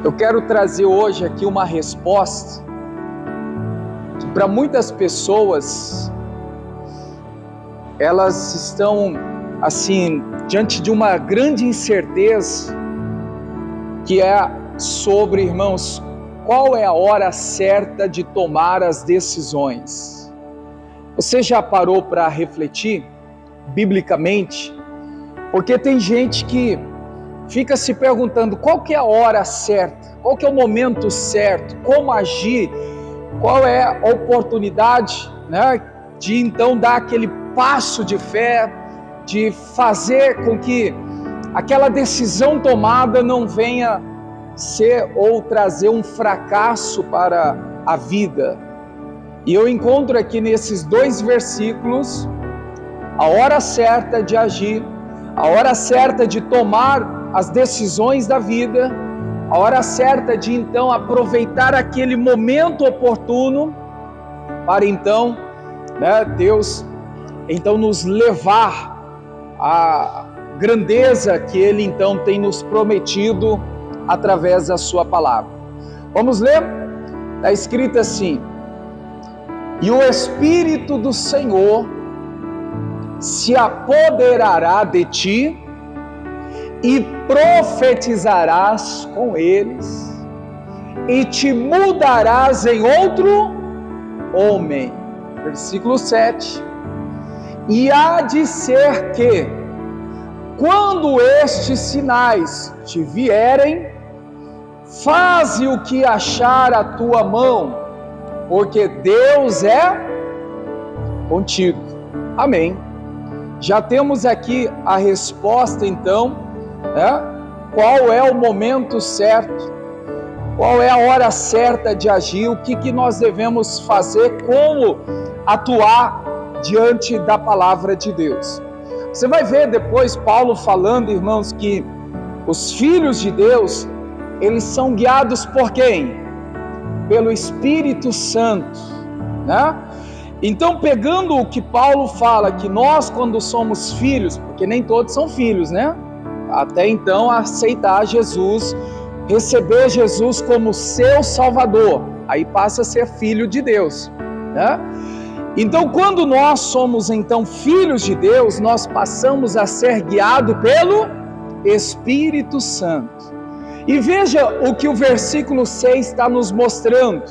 Eu quero trazer hoje aqui uma resposta que para muitas pessoas elas estão assim diante de uma grande incerteza, que é sobre, irmãos, qual é a hora certa de tomar as decisões. Você já parou para refletir biblicamente? Porque tem gente que fica se perguntando qual que é a hora certa, qual que é o momento certo, como agir, qual é a oportunidade, né, de então dar aquele passo de fé, de fazer com que aquela decisão tomada não venha ser ou trazer um fracasso para a vida. E eu encontro aqui nesses 2 versículos a hora certa de agir, a hora certa de tomar as decisões da vida, a hora certa de então aproveitar aquele momento oportuno para então, né, Deus então nos levar à grandeza que Ele então tem nos prometido através da sua palavra. Vamos ler? Está escrito assim: e o Espírito do Senhor se apoderará de ti e profetizarás com eles, e te mudarás em outro homem. Versículo 7. E há de ser que, quando estes sinais te vierem, faze o que achar a tua mão, porque Deus é contigo. Amém. Já temos aqui a resposta então, qual é o momento certo, qual é a hora certa de agir, o que nós devemos fazer, como atuar diante da palavra de Deus. Você vai ver depois Paulo falando, irmãos, que os filhos de Deus, eles são guiados por quem? Pelo Espírito Santo, né? Então, pegando o que Paulo fala, que nós quando somos filhos, porque nem todos são filhos, né? Até então aceitar Jesus, receber Jesus como seu Salvador, aí passa a ser filho de Deus, né? Então, quando nós somos então filhos de Deus, nós passamos a ser guiados pelo Espírito Santo. E veja o que o versículo 6 está nos mostrando.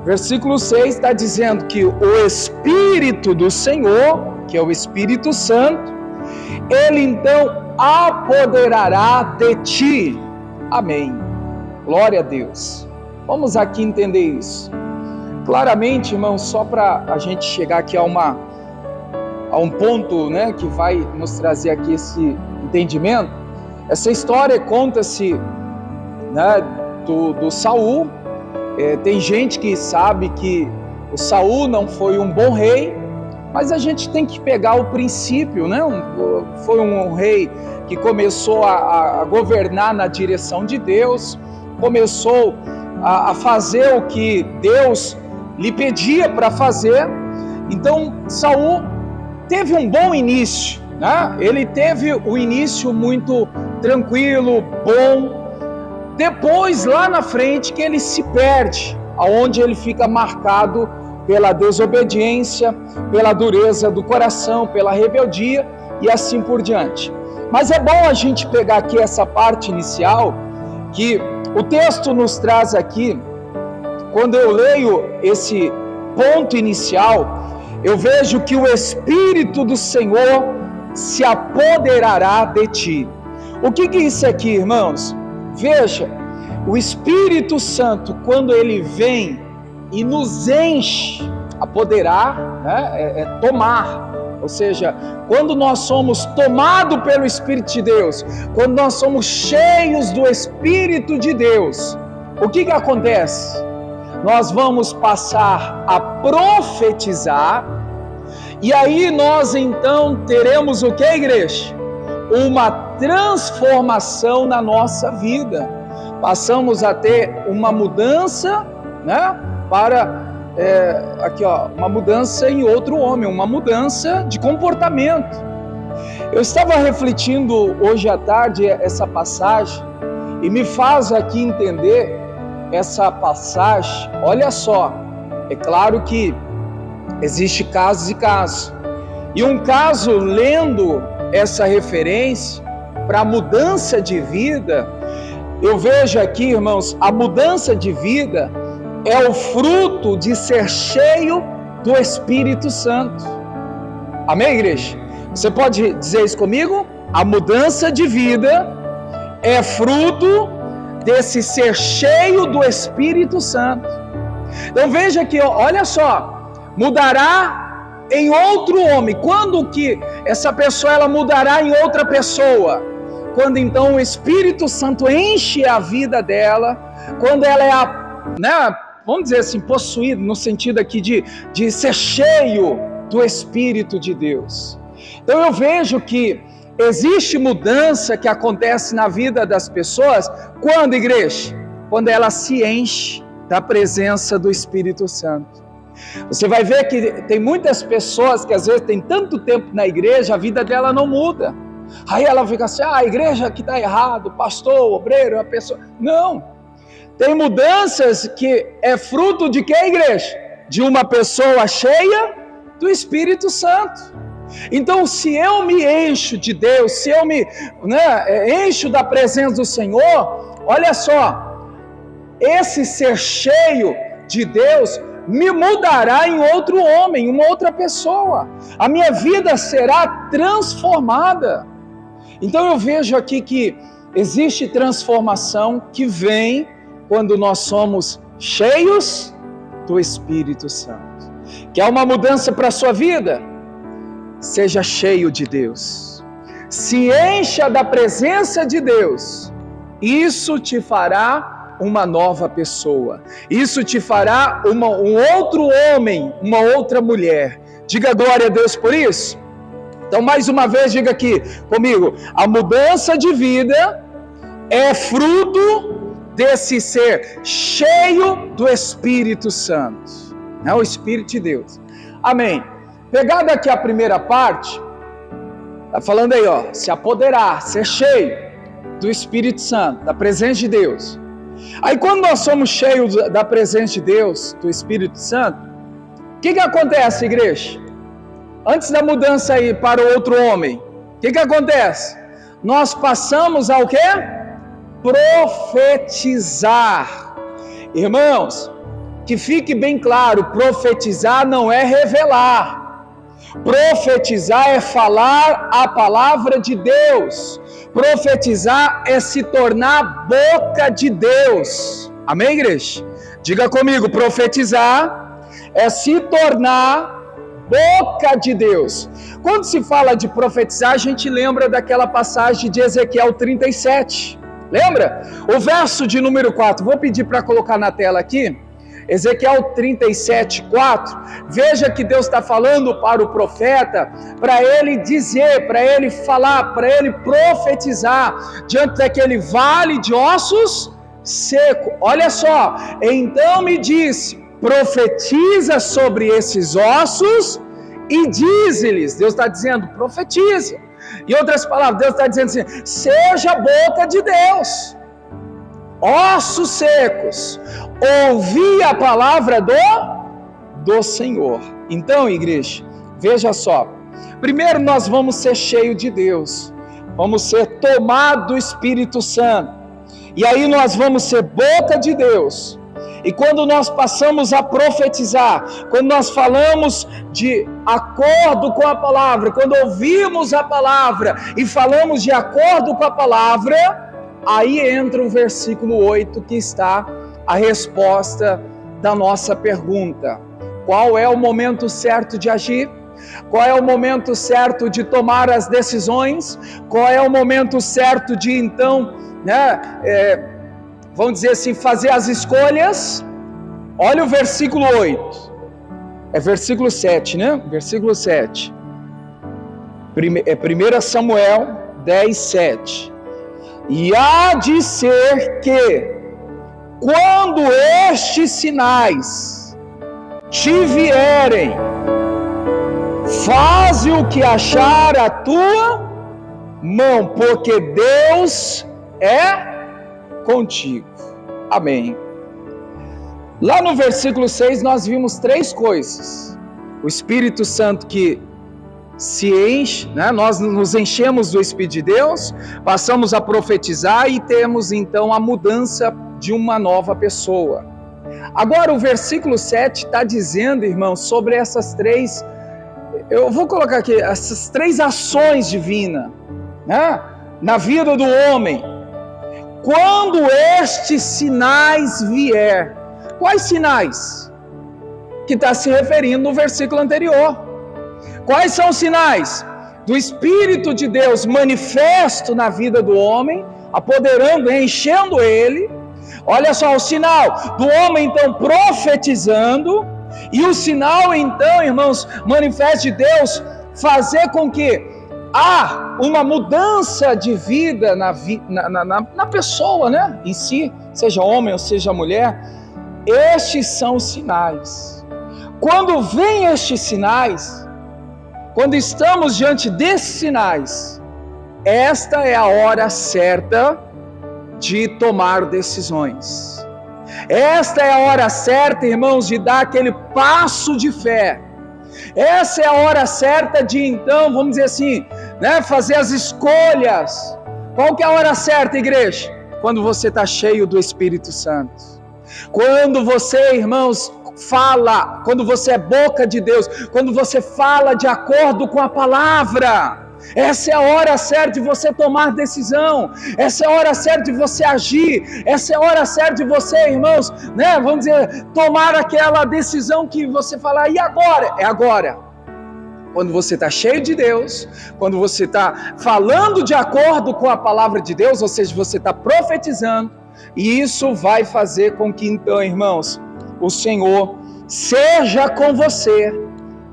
Versículo 6 está dizendo que o Espírito do Senhor, que é o Espírito Santo, Ele então apoderará de ti. Amém. Glória a Deus. Vamos aqui entender isso. Claramente, irmãos, só para a gente chegar aqui a um ponto, né, que vai nos trazer aqui esse entendimento. Essa história conta-se, né, do Saul. Tem gente que sabe que o Saul não foi um bom rei, mas a gente tem que pegar o princípio, né? Foi um rei que começou a governar na direção de Deus, começou a fazer o que Deus lhe pedia para fazer. Então Saul teve um bom início, né? Ele teve o início muito tranquilo, bom. Depois, lá na frente, que ele se perde, aonde ele fica marcado pela desobediência, pela dureza do coração, pela rebeldia e assim por diante. Mas é bom a gente pegar aqui essa parte inicial, que o texto nos traz aqui. Quando eu leio esse ponto inicial, eu vejo que o Espírito do Senhor se apoderará de ti. O que é isso aqui, irmãos? Veja, o Espírito Santo, quando ele vem e nos enche, apoderar, né, tomar, ou seja, quando nós somos tomados pelo Espírito de Deus, quando nós somos cheios do Espírito de Deus, o que acontece? Nós vamos passar a profetizar, e aí nós então teremos o que, igreja? Uma transformação na nossa vida. Passamos a ter uma mudança, né, para uma mudança em outro homem, uma mudança de comportamento. Eu estava refletindo hoje à tarde essa passagem e me faz aqui entender essa passagem. Olha só, é claro que existe casos e casos. E um caso, lendo essa referência para a mudança de vida, eu vejo aqui, irmãos, a mudança de vida é o fruto de ser cheio do Espírito Santo. Amém, igreja? Você pode dizer isso comigo? A mudança de vida é fruto desse ser cheio do Espírito Santo. Então veja aqui, olha só, mudará em outro homem. Quando que essa pessoa ela mudará em outra pessoa? Quando então o Espírito Santo enche a vida dela, quando ela é vamos dizer assim, possuído, no sentido aqui de ser cheio do Espírito de Deus. Então eu vejo que existe mudança que acontece na vida das pessoas, quando, igreja? Quando ela se enche da presença do Espírito Santo. Você vai ver que tem muitas pessoas que às vezes têm tanto tempo na igreja, a vida dela não muda. Aí ela fica assim, a igreja que está errado, pastor, obreiro, a pessoa... Não! Tem mudanças que é fruto de que, igreja? De uma pessoa cheia do Espírito Santo. Então, se eu me encho de Deus, se eu me encho da presença do Senhor, olha só, esse ser cheio de Deus me mudará em outro homem, uma outra pessoa. A minha vida será transformada. Então, eu vejo aqui que existe transformação que vem quando nós somos cheios do Espírito Santo. Quer uma mudança para a sua vida? Seja cheio de Deus. Se encha da presença de Deus. Isso te fará uma nova pessoa. Isso te fará um outro homem, uma outra mulher. Diga glória a Deus por isso. Então, mais uma vez, diga aqui comigo. A mudança de vida é fruto desse ser cheio do Espírito Santo, o Espírito de Deus. Amém. Pegada aqui a primeira parte, tá falando aí, se apoderar, ser cheio do Espírito Santo, da presença de Deus. Aí quando nós somos cheios da presença de Deus, do Espírito Santo, o que acontece, igreja? Antes da mudança aí para o outro homem, o que acontece? Nós passamos ao quê? Profetizar. Irmãos, que fique bem claro, profetizar não é revelar. Profetizar é falar a palavra de Deus. Profetizar é se tornar boca de Deus. Amém, igreja? Diga comigo, profetizar é se tornar boca de Deus. Quando se fala de profetizar, a gente lembra daquela passagem de Ezequiel 37. Lembra? O verso de número 4, vou pedir para colocar na tela aqui, Ezequiel 37, 4, veja que Deus está falando para o profeta, para ele dizer, para ele falar, para ele profetizar, diante daquele vale de ossos seco. Olha só, então me disse, profetiza sobre esses ossos e dize-lhes, Deus está dizendo, profetiza. Em outras palavras, Deus está dizendo assim, seja a boca de Deus, ossos secos, ouvi a palavra do Senhor. Então, igreja, veja só, primeiro nós vamos ser cheios de Deus, vamos ser tomados do Espírito Santo, e aí nós vamos ser boca de Deus. E quando nós passamos a profetizar, quando nós falamos de acordo com a palavra, quando ouvimos a palavra e falamos de acordo com a palavra, aí entra o versículo 8 que está a resposta da nossa pergunta. Qual é o momento certo de agir? Qual é o momento certo de tomar as decisões? Qual é o momento certo de então, vamos dizer assim, fazer as escolhas? Olha o versículo 8. É versículo 7, né? Versículo 7. 1 Samuel 10, 7. E há de ser que, quando estes sinais te vierem, faze o que achar a tua mão, porque Deus é contigo. Amém. Lá no versículo 6 nós vimos 3 coisas. O Espírito Santo que se enche, né? Nós nos enchemos do Espírito de Deus, passamos a profetizar e temos então a mudança de uma nova pessoa. Agora o versículo 7 está dizendo, irmãos, sobre essas 3, eu vou colocar aqui, essas 3 ações divinas, né? Na vida do homem. Quando estes sinais vier, quais sinais? Que está se referindo no versículo anterior. Quais são os sinais? Do Espírito de Deus manifesto na vida do homem, apoderando, enchendo ele. Olha só, o sinal do homem então profetizando, e o sinal então, irmãos, manifesto de Deus, fazer com que há uma mudança de vida na pessoa, né? Em si, seja homem ou seja mulher. Estes são os sinais. Quando vêm estes sinais, quando estamos diante desses sinais, esta é a hora certa de tomar decisões. Esta é a hora certa, irmãos, de dar aquele passo de fé. Essa é a hora certa de então, vamos dizer assim, né, fazer as escolhas. Qual que é a hora certa, igreja? Quando você está cheio do Espírito Santo. Quando você, irmãos, fala, quando você é boca de Deus, quando você fala de acordo com a palavra. Essa é a hora certa de você tomar decisão. Essa é a hora certa de você agir. Essa é a hora certa de você, irmãos, né, vamos dizer, tomar aquela decisão que você fala, e agora? É agora. Quando você está cheio de Deus, quando você está falando de acordo com a palavra de Deus, ou seja, você está profetizando, e isso vai fazer com que então, irmãos, o Senhor seja com você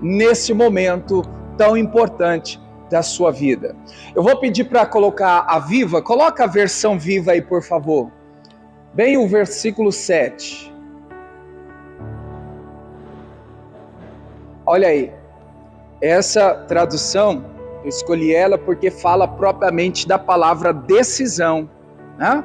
nesse momento tão importante da sua vida. Eu vou pedir para colocar a Viva, coloca a versão Viva aí, por favor. Bem o versículo 7. Olha aí, essa tradução, eu escolhi ela porque fala propriamente da palavra decisão, né?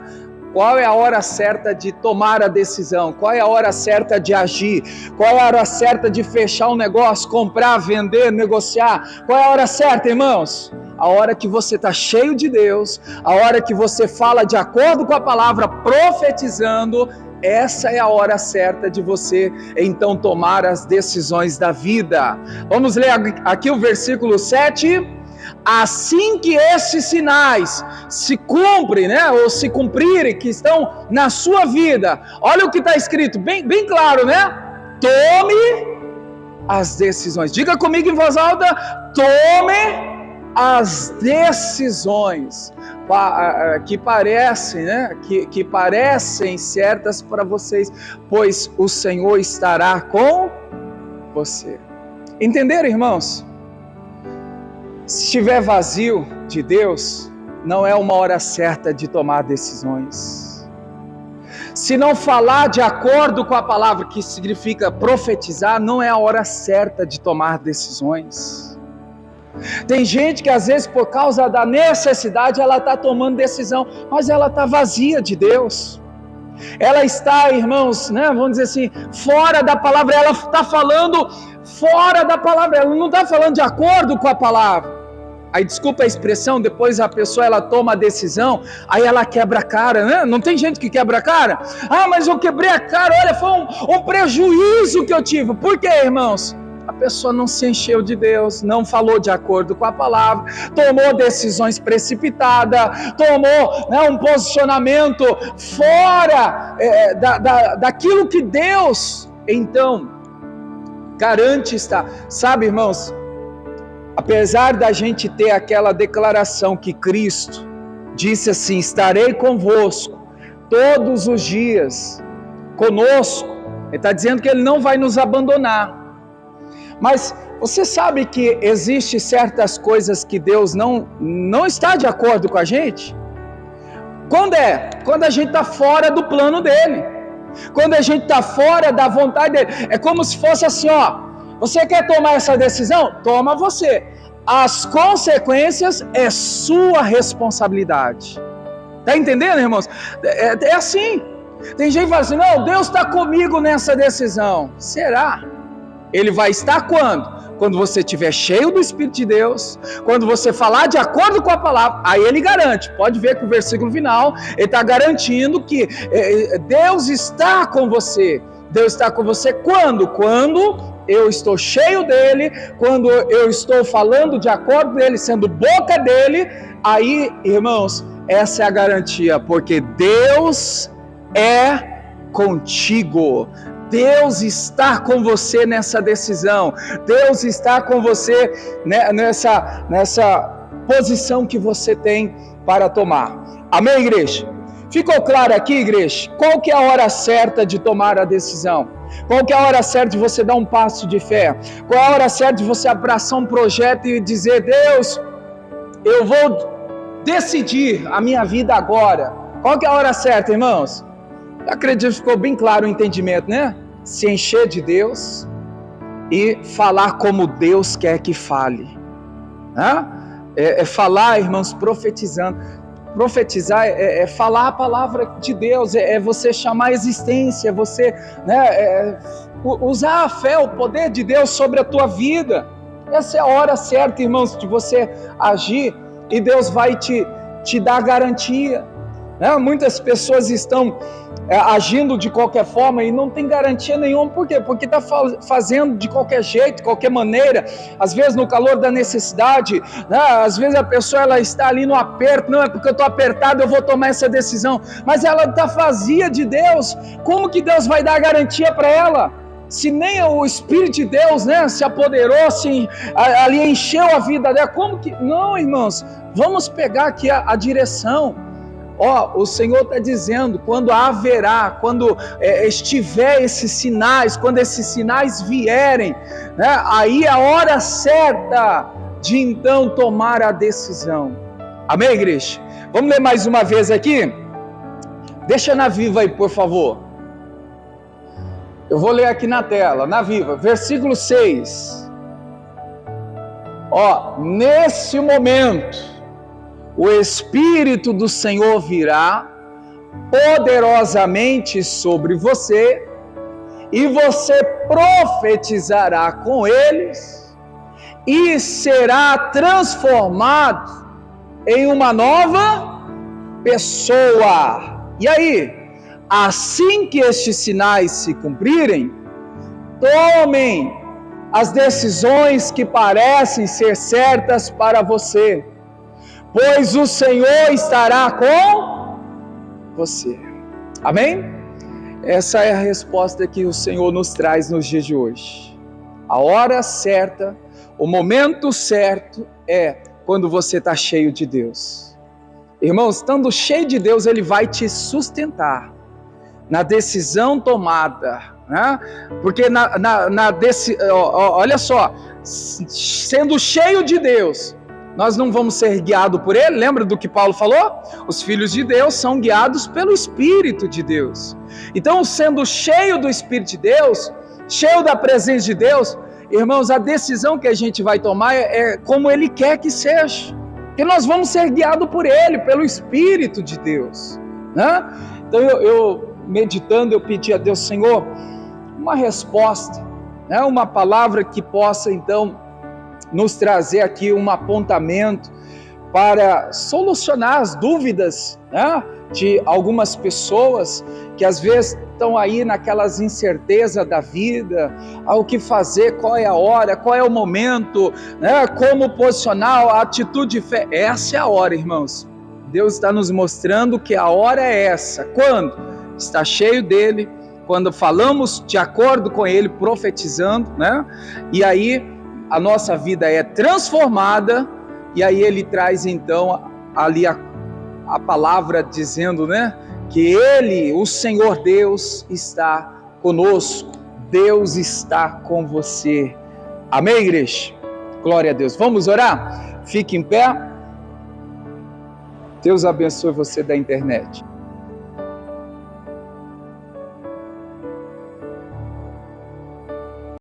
Qual é a hora certa de tomar a decisão? Qual é a hora certa de agir? Qual é a hora certa de fechar um negócio, comprar, vender, negociar? Qual é a hora certa, irmãos? A hora que você está cheio de Deus, a hora que você fala de acordo com a palavra, profetizando, essa é a hora certa de você, então, tomar as decisões da vida. Vamos ler aqui o versículo 7. Assim que esses sinais se cumprem, né, ou se cumprirem, que estão na sua vida, olha o que está escrito, bem claro, né? Tome as decisões. Diga comigo em voz alta: tome as decisões que parecem, né, que parecem certas para vocês, pois o Senhor estará com você. Entenderam, irmãos? Se estiver vazio de Deus, não é uma hora certa de tomar decisões. Se não falar de acordo com a palavra, que significa profetizar, não é a hora certa de tomar decisões. Tem gente que às vezes por causa da necessidade, ela está tomando decisão, mas ela está vazia de Deus. Ela está, irmãos, né, vamos dizer assim, fora da palavra, ela está falando fora da palavra, ela não está falando de acordo com a palavra. Aí, desculpa a expressão, depois a pessoa ela toma a decisão, aí ela quebra a cara, né? Não tem gente que quebra a cara? Ah, mas eu quebrei a cara, olha, foi um prejuízo que eu tive. Por quê, irmãos? A pessoa não se encheu de Deus, não falou de acordo com a palavra, tomou decisões precipitadas, tomou, né, um posicionamento fora daquilo que Deus, então, garante estar. Sabe, irmãos, apesar da gente ter aquela declaração que Cristo disse assim: estarei convosco todos os dias, conosco, Ele está dizendo que Ele não vai nos abandonar. Mas você sabe que existem certas coisas que Deus não está de acordo com a gente? Quando a gente está fora do plano dele. Quando a gente está fora da vontade dele, é como se fosse assim, ó, você quer tomar essa decisão? Toma você. As consequências é sua responsabilidade. Tá entendendo, irmãos? É assim. Tem gente que fala assim, não, Deus está comigo nessa decisão. Será? Ele vai estar quando? Quando você estiver cheio do Espírito de Deus, quando você falar de acordo com a palavra, aí ele garante. Pode ver que o versículo final, ele está garantindo que Deus está com você. Deus está com você quando? Quando eu estou cheio dele, quando eu estou falando de acordo dele, sendo boca dele, aí, irmãos, essa é a garantia, porque Deus é contigo. Deus está com você nessa decisão. Deus está com você nessa posição que você tem para tomar. Amém, igreja? Ficou claro aqui, igreja? Qual que é a hora certa de tomar a decisão? Qual que é a hora certa de você dar um passo de fé? Qual é a hora certa de você abraçar um projeto e dizer, Deus, eu vou decidir a minha vida agora? Qual que é a hora certa, irmãos? Eu acredito que ficou bem claro o entendimento, né? Se encher de Deus e falar como Deus quer que fale. Falar, irmãos, profetizando. Profetizar é falar a palavra de Deus, é você chamar a existência, é você usar a fé, o poder de Deus sobre a tua vida. Essa é a hora certa, irmãos, de você agir e Deus vai te dar garantia. Muitas pessoas estão agindo de qualquer forma e não tem garantia nenhuma. Por quê? Porque está fazendo de qualquer jeito, de qualquer maneira, às vezes no calor da necessidade, às vezes a pessoa ela está ali no aperto, não é porque eu estou apertado eu vou tomar essa decisão, mas ela está vazia de Deus. Como que Deus vai dar garantia para ela? Se nem o Espírito de Deus se apoderou, ali encheu a vida dela, como que... Não, irmãos, vamos pegar aqui a direção. O Senhor está dizendo, quando estiver esses sinais, quando esses sinais vierem, aí é a hora certa de então tomar a decisão. Amém, igreja? Vamos ler mais uma vez aqui? Deixa na Viva aí, por favor. Eu vou ler aqui na tela, na Viva, versículo 6. Nesse momento, o Espírito do Senhor virá poderosamente sobre você e você profetizará com eles e será transformado em uma nova pessoa. E aí, assim que estes sinais se cumprirem, tomem as decisões que parecem ser certas para você, pois o Senhor estará com você. Amém? Essa é a resposta que o Senhor nos traz nos dias de hoje. A hora certa, o momento certo é quando você está cheio de Deus. Irmãos, estando cheio de Deus, Ele vai te sustentar na decisão tomada, porque olha só, sendo cheio de Deus, nós não vamos ser guiados por Ele. Lembra do que Paulo falou? Os filhos de Deus são guiados pelo Espírito de Deus. Então, sendo cheio do Espírito de Deus, cheio da presença de Deus, irmãos, a decisão que a gente vai tomar é como Ele quer que seja. Porque nós vamos ser guiados por Ele, pelo Espírito de Deus. Então, eu meditando, eu pedi a Deus, Senhor, uma resposta, uma palavra que possa, então, nos trazer aqui um apontamento para solucionar as dúvidas de algumas pessoas que às vezes estão aí naquelas incertezas da vida, o que fazer, qual é a hora, qual é o momento, como posicionar, a atitude de fé. Essa é a hora, irmãos. Deus está nos mostrando que a hora é essa. Quando está cheio dele, quando falamos de acordo com ele, profetizando, e aí a nossa vida é transformada, e aí ele traz então ali a palavra dizendo, que ele, o Senhor Deus, está conosco. Deus está com você. Amém, igreja? Glória a Deus. Vamos orar? Fique em pé. Deus abençoe você da internet.